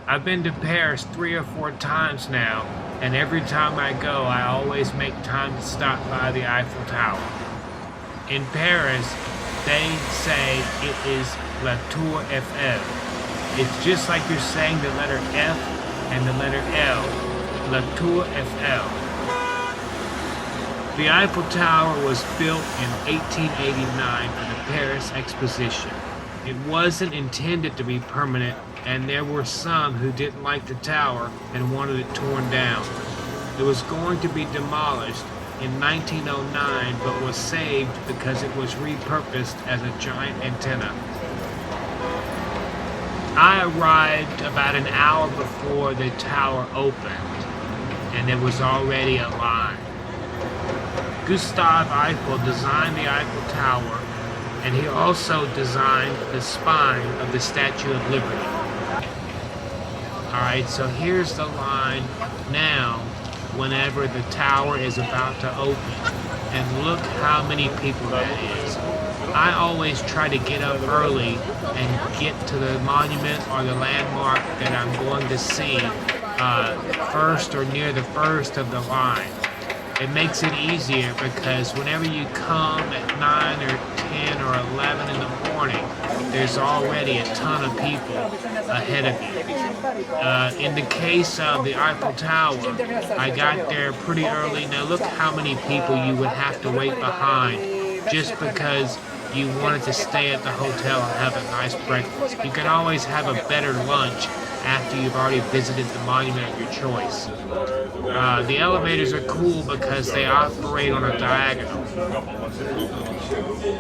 I've been to Paris 3 or 4 times now, and every time I go, I always make time to stop by the Eiffel Tower. In Paris, they say it is La Tour Eiffel. It's just like you're saying the letter F and the letter L, La Tour Eiffel. The Eiffel Tower was built in 1889 for the Paris Exposition. It wasn't intended to be permanent, and there were some who didn't like the tower and wanted it torn down. It was going to be demolished in 1909 but was saved because it was repurposed as a giant antenna. I arrived about an hour before the tower opened, and there was already a line. Gustave Eiffel designed the Eiffel Tower, and he also designed the spine of the Statue of Liberty. Alright, so here's the line now whenever the tower is about to open. And look how many people that is. I always try to get up early and get to the monument or the landmark that I'm going to see first or near the first of the line. It makes it easier because whenever you come at 9 or 10 or 11 in the morning, there's already a ton of people ahead of you. In the case of the Eiffel Tower, I got there pretty early. Now look how many people you would have to wait behind just because you wanted to stay at the hotel and have a nice breakfast. You can always have a better lunch after you've already visited the monument of your choice. The elevators are cool because they operate on a diagonal.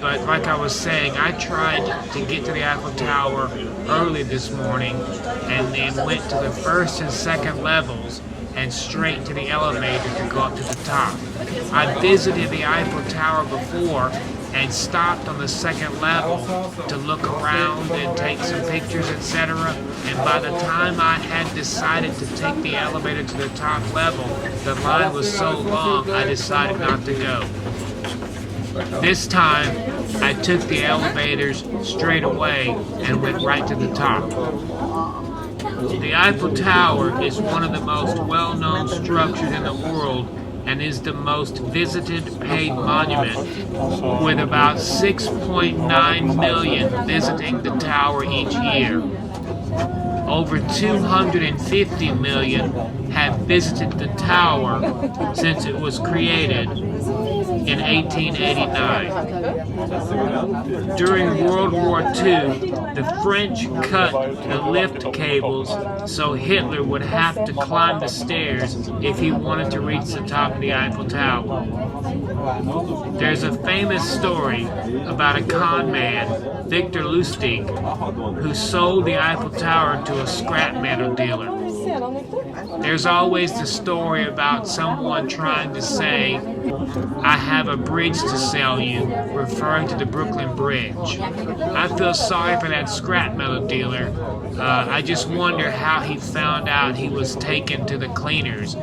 But like I was saying, I tried to get to the Eiffel Tower early this morning and then went to the first and second levels and straight to the elevator to go up to the top. I visited the Eiffel Tower before and stopped on the second level to look around and take some pictures, etc. And by the time I had decided to take the elevator to the top level, the line was so long I decided not to go. This time, I took the elevators straight away and went right to the top. The Eiffel Tower is one of the most well-known structures in the world and is the most visited paid monument, with about 6.9 million visiting the tower each year. Over 250 million have visited the tower since it was created in 1889. During World War II, the French cut the lift cables so Hitler would have to climb the stairs if he wanted to reach the top of the Eiffel Tower. There's a famous story about a con man, Victor Lustig, who sold the Eiffel Tower to a scrap metal dealer. There's always the story about someone trying to say, "I have a bridge to sell you," referring to the Brooklyn Bridge. I feel sorry for that scrap metal dealer. I just wonder how he found out he was taken to the cleaners.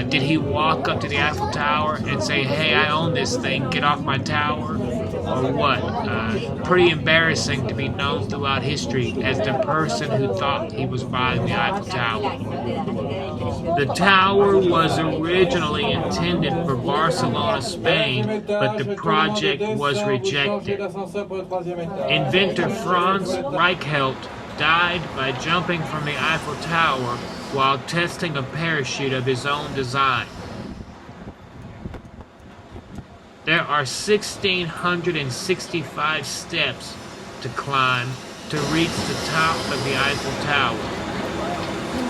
Did he walk up to the Eiffel Tower and say, "Hey, I own this thing, get off my tower"? Or what? Pretty embarrassing to be known throughout history as the person who thought he was buying the Eiffel Tower. The tower was originally intended for Barcelona, Spain, but the project was rejected. Inventor Franz Reichelt died by jumping from the Eiffel Tower while testing a parachute of his own design. There are 1,665 steps to climb to reach the top of the Eiffel Tower.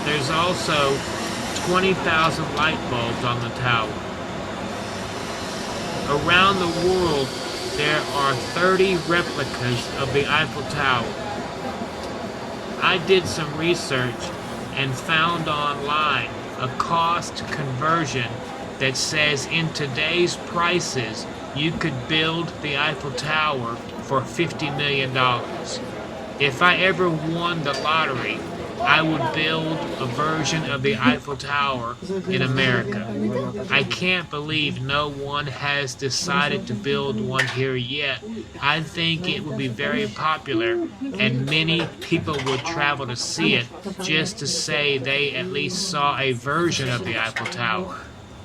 There's also 20,000 light bulbs on the tower. Around the world, there are 30 replicas of the Eiffel Tower. I did some research and found online a cost conversion that says in today's prices, you could build the Eiffel Tower for $50 million. If I ever won the lottery, I would build a version of the Eiffel Tower in America. I can't believe no one has decided to build one here yet. I think it would be very popular, and many people would travel to see it just to say they at least saw a version of the Eiffel Tower.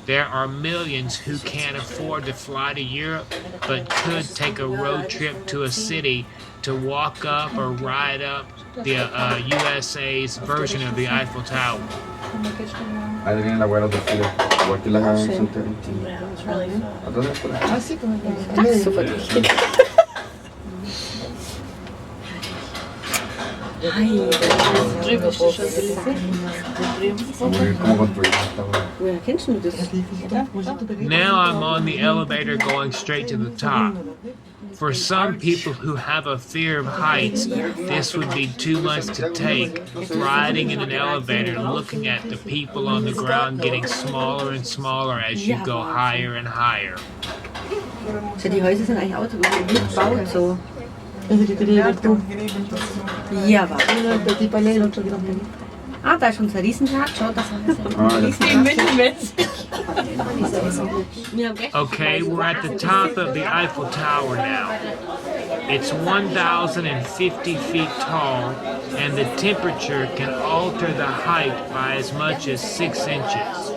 There are millions who can't afford to fly to Europe, but could take a road trip to a city to walk up or ride up the USA's version of the Eiffel Tower. Ahí viene la abuela del filo. Igual que la hagan en Now I'm on the elevator going straight to the top. For some people who have a fear of heights, this would be too much to take, riding in an elevator, looking at the people on the ground getting smaller and smaller as you go higher and higher. So die Häuser sind eigentlich auch gebaut so. Ja, aber. Ah, da ist unser Riesentag. Schau, das Okay, we're at the top of the Eiffel Tower now. It's 1,050 feet tall, and the temperature can alter the height by as much as 6 inches.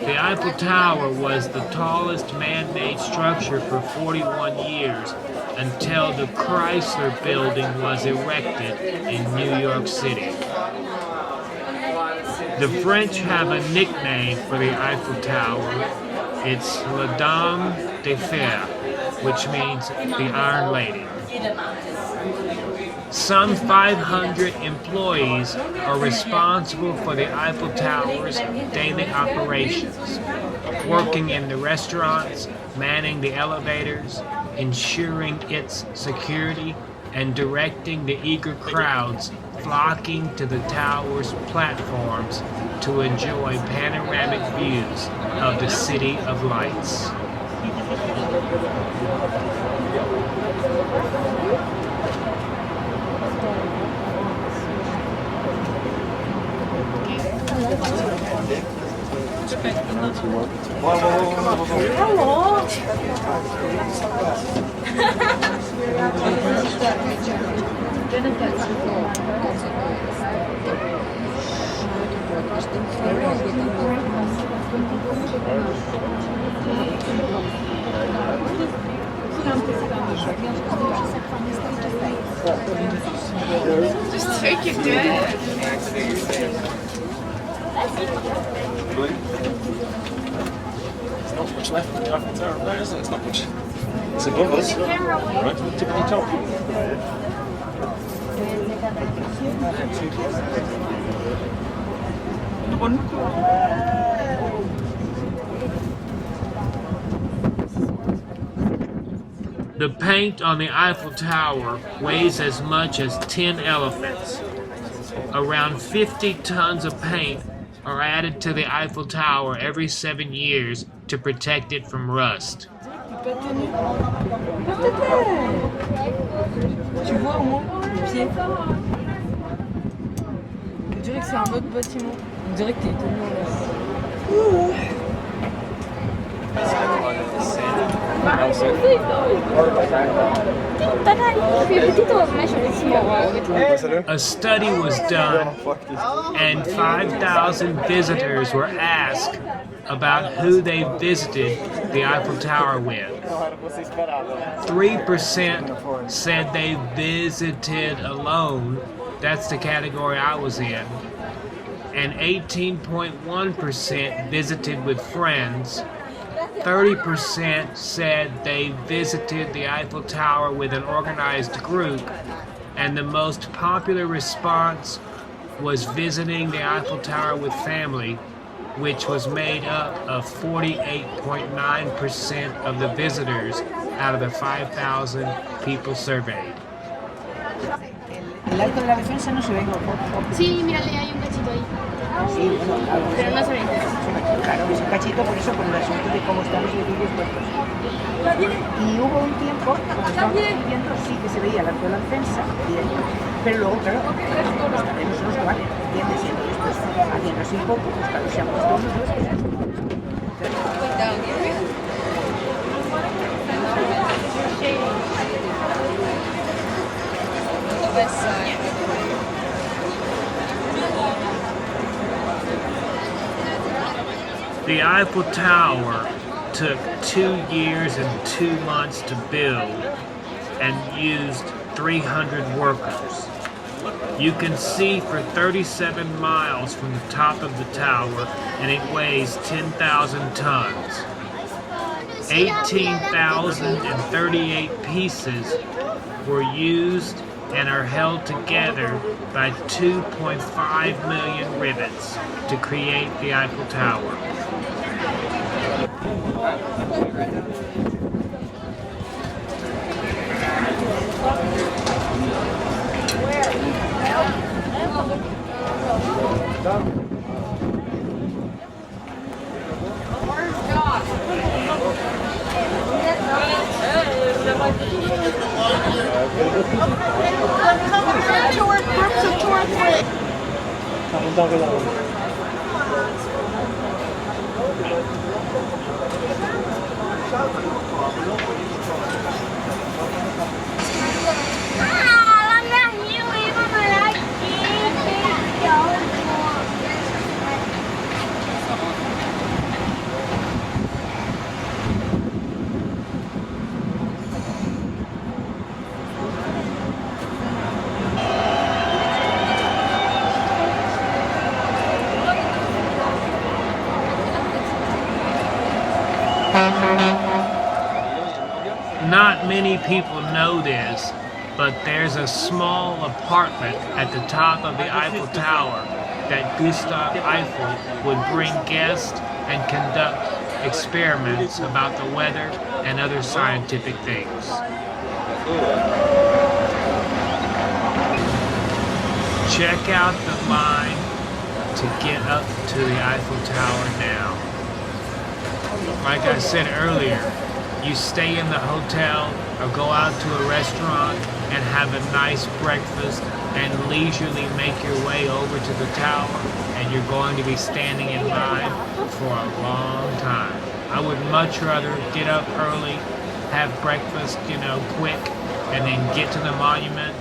The Eiffel Tower was the tallest man-made structure for 41 years until the Chrysler Building was erected in New York City. The French have a nickname for the Eiffel Tower. It's La Dame de Fer, which means the Iron Lady. Some 500 employees are responsible for the Eiffel Tower's daily operations, working in the restaurants, manning the elevators, ensuring its security, and directing the eager crowds flocking to the tower's platforms to enjoy panoramic views of the City of Lights. Just take your dad. There's not much left of the Eiffel Tower there, is there? It's not much. It's above us. Right to the tippity top. The paint on the Eiffel Tower weighs as much as 10 elephants. Around 50 tons of paint are added to the Eiffel Tower every 7 years to protect it from rust. Tu vois au moins le pied. On dirait que c'est un autre bâtiment. On dirait que t'es tenu en l'air. A study was done, and 5,000 visitors were asked about who they visited the Eiffel Tower with. 3% said they visited alone. That's the category I was in. And 18.1% visited with friends. 30% said they visited the Eiffel Tower with an organized group, and the most popular response was visiting the Eiffel Tower with family, which was made up of 48.9% of the visitors out of the 5,000 people surveyed. El arco de la defensa no se ve. Sí, mírale, hay un gatito ahí. Sí, bueno, claro. Pero no se ve. Claro, es un cachito por eso, por el asunto de cómo están los edificios puestos. Y hubo un tiempo, cuando estábamos viviendo, sí que se veía la defensa, bien, pero luego, claro, los terrenos son los que valen, ¿entiendes? Y entonces, pues, haciendo así poco, pues claro, se han puesto unos dos que se han The Eiffel Tower took 2 years and 2 months to build and used 300 workers. You can see for 37 miles from the top of the tower, and it weighs 10,000 tons. 18,038 pieces were used and are held together by 2.5 million rivets to create the Eiffel Tower. Not many people know this, but there's a small apartment at the top of the Eiffel Tower that Gustav Eiffel would bring guests and conduct experiments about the weather and other scientific things. Check out the line to get up to the Eiffel Tower now. Like I said earlier, you stay in the hotel or go out to a restaurant and have a nice breakfast and leisurely make your way over to the tower, and you're going to be standing in line for a long time. I would much rather get up early, have breakfast, quick, and then get to the monument,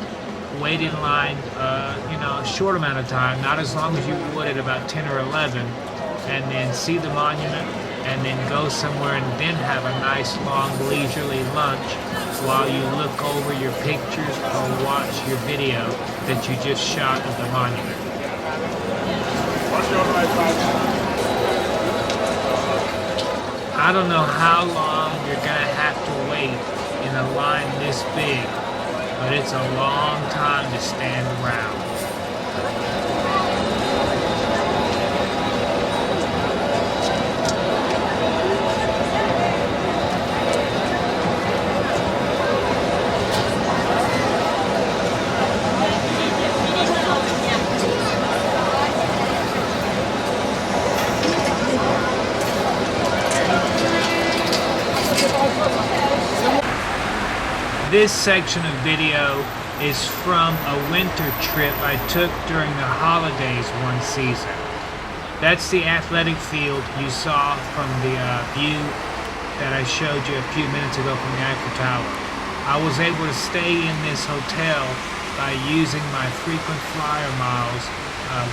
wait in line, a short amount of time, not as long as you would at about 10 or 11, and then see the monument, and then go somewhere and then have a nice long leisurely lunch while you look over your pictures or watch your video that you just shot of the monument. I don't know how long you're gonna have to wait in a line this big, but it's a long time to stand around. This section of video is from a winter trip I took during the holidays one season. That's the athletic field you saw from the view that I showed you a few minutes ago from the Eiffel Tower. I was able to stay in this hotel by using my frequent flyer miles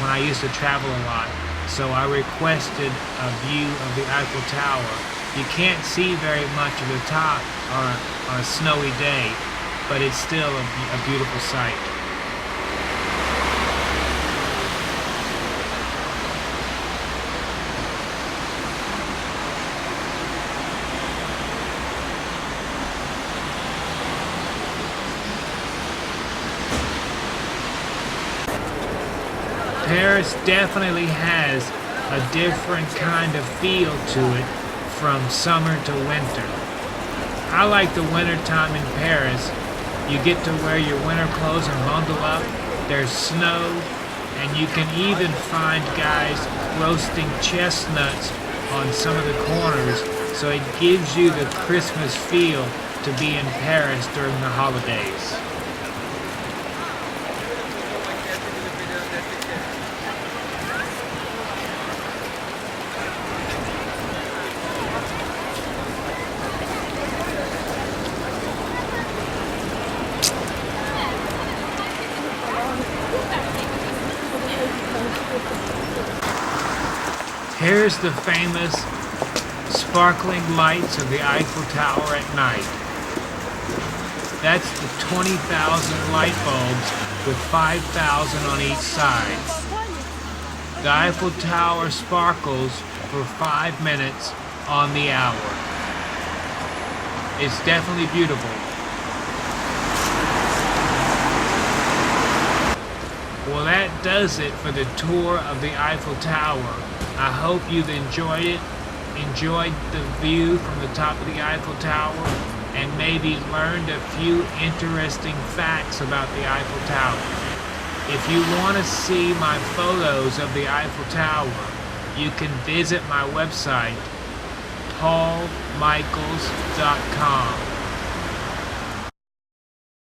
when I used to travel a lot. So I requested a view of the Eiffel Tower. You can't see very much of the top on a snowy day, but it's still a beautiful sight. Paris definitely has a different kind of feel to it from summer to winter. I like the winter time in Paris. You get to wear your winter clothes and bundle up. There's snow, And you can even find guys roasting chestnuts on some of the corners, so it gives you the Christmas feel to be in Paris during the holidays. Here's the famous sparkling lights of the Eiffel Tower at night. That's the 20,000 light bulbs with 5,000 on each side. The Eiffel Tower sparkles for 5 minutes on the hour. It's definitely beautiful. Well, that does it for the tour of the Eiffel Tower. I hope you've enjoyed it, enjoyed the view from the top of the Eiffel Tower, and maybe learned a few interesting facts about the Eiffel Tower. If you want to see my photos of the Eiffel Tower, you can visit my website, paulmichaels.com.